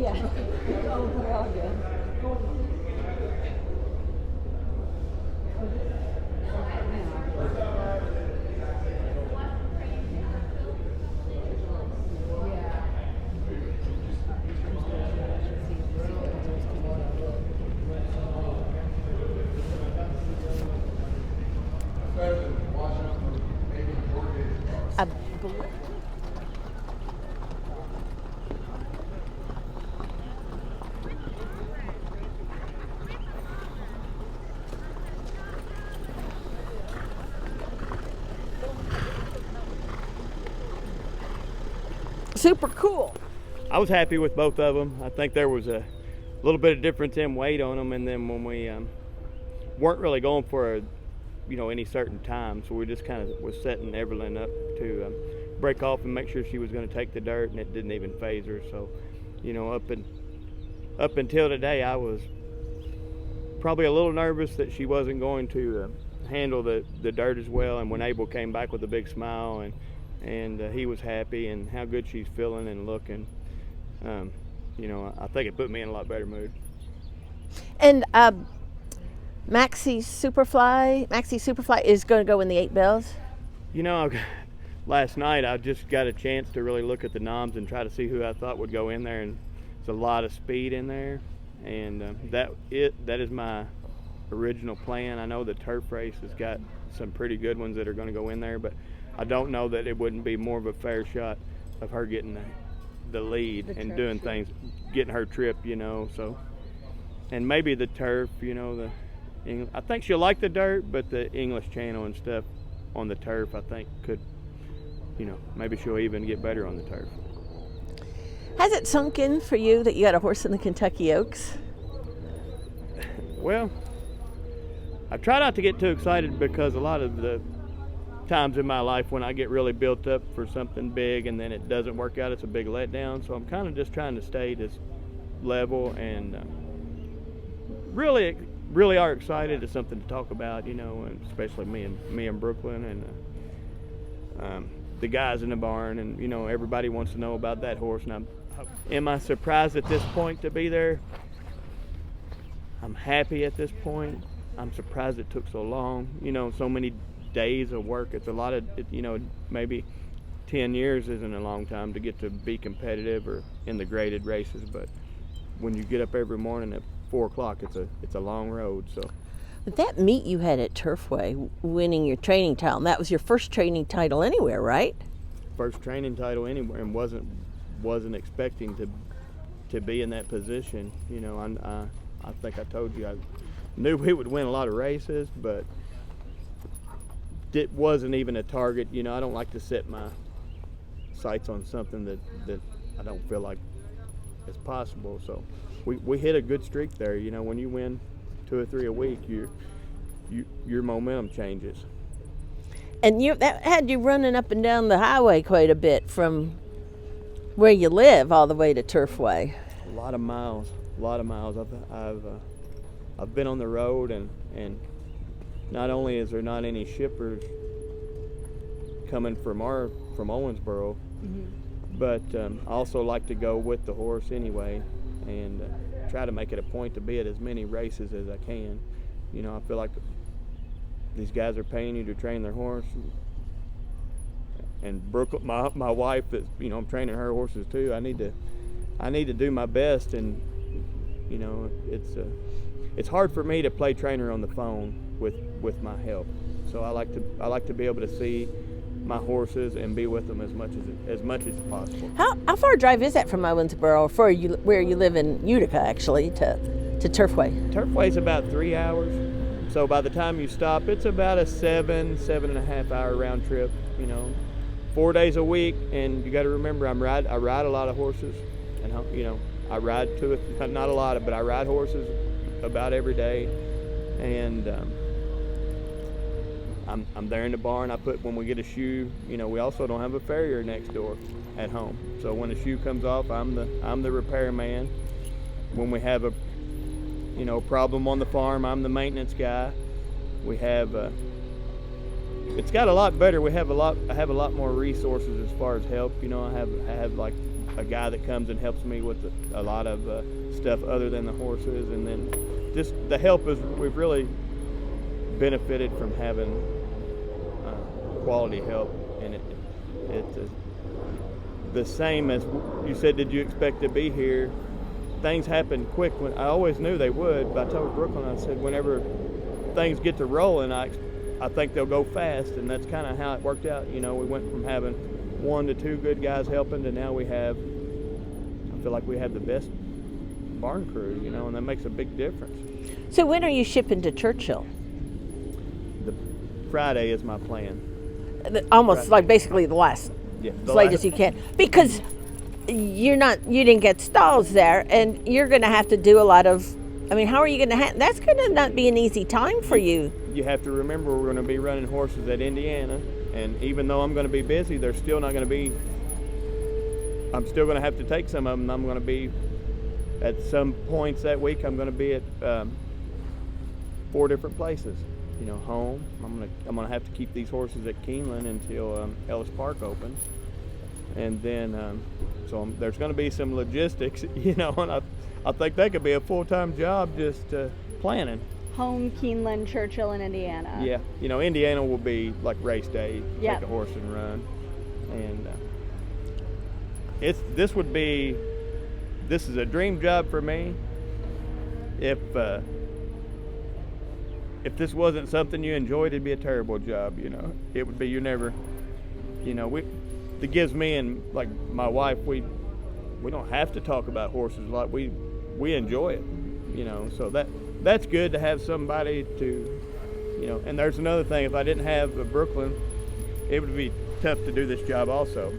Yeah. Oh, we're all good. I believe. Super cool. I was happy with both of them. I think there was a little bit of difference in weight on them, and then when we weren't really going for any certain time, so we just kind of was setting Everland up to break off and make sure she was going to take the dirt, and it didn't even phase her. So, up until today, I was probably a little nervous that she wasn't going to handle the dirt as well. And when Abel came back with a big smile and he was happy and how good she's feeling and looking, I think it put me in a lot better mood. And Maxisuperfly is going to go in the 8 bells? Last night I just got a chance to really look at the noms and try to see who I thought would go in there, and there's a lot of speed in there, and that is my original plan. I know the turf race has got some pretty good ones that are going to go in there, but I don't know that it wouldn't be more of a fair shot of her getting the lead and doing things, getting her trip, so. And maybe the turf, I think she'll like the dirt, but the English Channel and stuff on the turf, I think could, maybe she'll even get better on the turf. Has it sunk in for you that you got a horse in the Kentucky Oaks? Well, I try not to get too excited, because a lot of the times in my life when I get really built up for something big and then it doesn't work out, it's a big letdown. So I'm kind of just trying to stay this level, and really are excited. It's something to talk about, and especially me and Brooklyn and the guys in the barn, and everybody wants to know about that horse. And am I surprised at this point to be there? I'm happy at this point. I'm surprised it took so long. So many days of work. It's a lot of, maybe 10 years isn't a long time to get to be competitive or in the graded races, but when you get up every morning at 4 o'clock, it's a long road. So that meet you had at Turfway, winning your training title, that was your first training title anywhere, right? First training title anywhere, and wasn't expecting to be in that position. I think I told you I knew we would win a lot of races, but it wasn't even a target. I don't like to set my sights on something that I don't feel like is possible. So we hit a good streak there. When you win 2 or 3 a week, your momentum changes. And that had you running up and down the highway quite a bit from where you live all the way to Turfway. A lot of miles. I've been on the road, and not only is there not any shippers coming from Owensboro, but I also like to go with the horse anyway, and try to make it a point to be at as many races as I can. I feel like these guys are paying you to train their horse, and Brooke, my wife, is, I'm training her horses too. I need to do my best, and it's hard for me to play trainer on the phone with my help. So I like to be able to see my horses and be with them as much as possible. How far a drive is that from Owensboro, where you live in Utica, actually, to Turfway? Turfway's about 3 hours. So by the time you stop, it's about a 7.5 hour round trip. 4 days a week, and you got to remember, I ride a lot of horses, and I ride not a lot, but I ride horses about every day, and I'm there in the barn. When we get a shoe, we also don't have a farrier next door at home. So when a shoe comes off, I'm the repairman. When we have a problem on the farm, I'm the maintenance guy. We have it's got a lot better. I have a lot more resources as far as help. I have like a guy that comes and helps me with a lot of stuff other than the horses, and then just the help is we've really benefited from having quality help, and it's the same as you said. Did you expect to be here? Things happen quick. When I always knew they would, but I told Brooklyn, I said, whenever things get to rolling, I think they'll go fast, and that's kind of how it worked out. You know, we went from having 1 to 2 good guys helping to now I feel like we have the best barn crew, you know, and that makes a big difference. So when are you shipping to Churchill? The Friday is my plan. Almost like basically the last, as late as you can, because you didn't get stalls there, and you're going to have to do a lot of. I mean, how are you going to? That's going to not be an easy time for you. You have to remember we're going to be running horses at Indiana, and even though I'm going to be busy, they're still not going to be. I'm still going to have to take some of them. I'm going to be at some points that week. I'm going to be at 4 different places. You know, home. I'm gonna have to keep these horses at Keeneland until Ellis Park opens, and then so there's going to be some logistics, you know, and I think that could be a full-time job just planning. Home, Keeneland, Churchill, and Indiana. Yeah, you know, Indiana will be like race day, yep. Take a horse and run, and this is a dream job for me. If this wasn't something you enjoyed, it'd be a terrible job, you know. It would be, you never, you know, that gives me and like my wife, we don't have to talk about horses a lot. We enjoy it, you know, so that's good to have somebody to, you know. And there's another thing, if I didn't have Brooklyn, it would be tough to do this job also.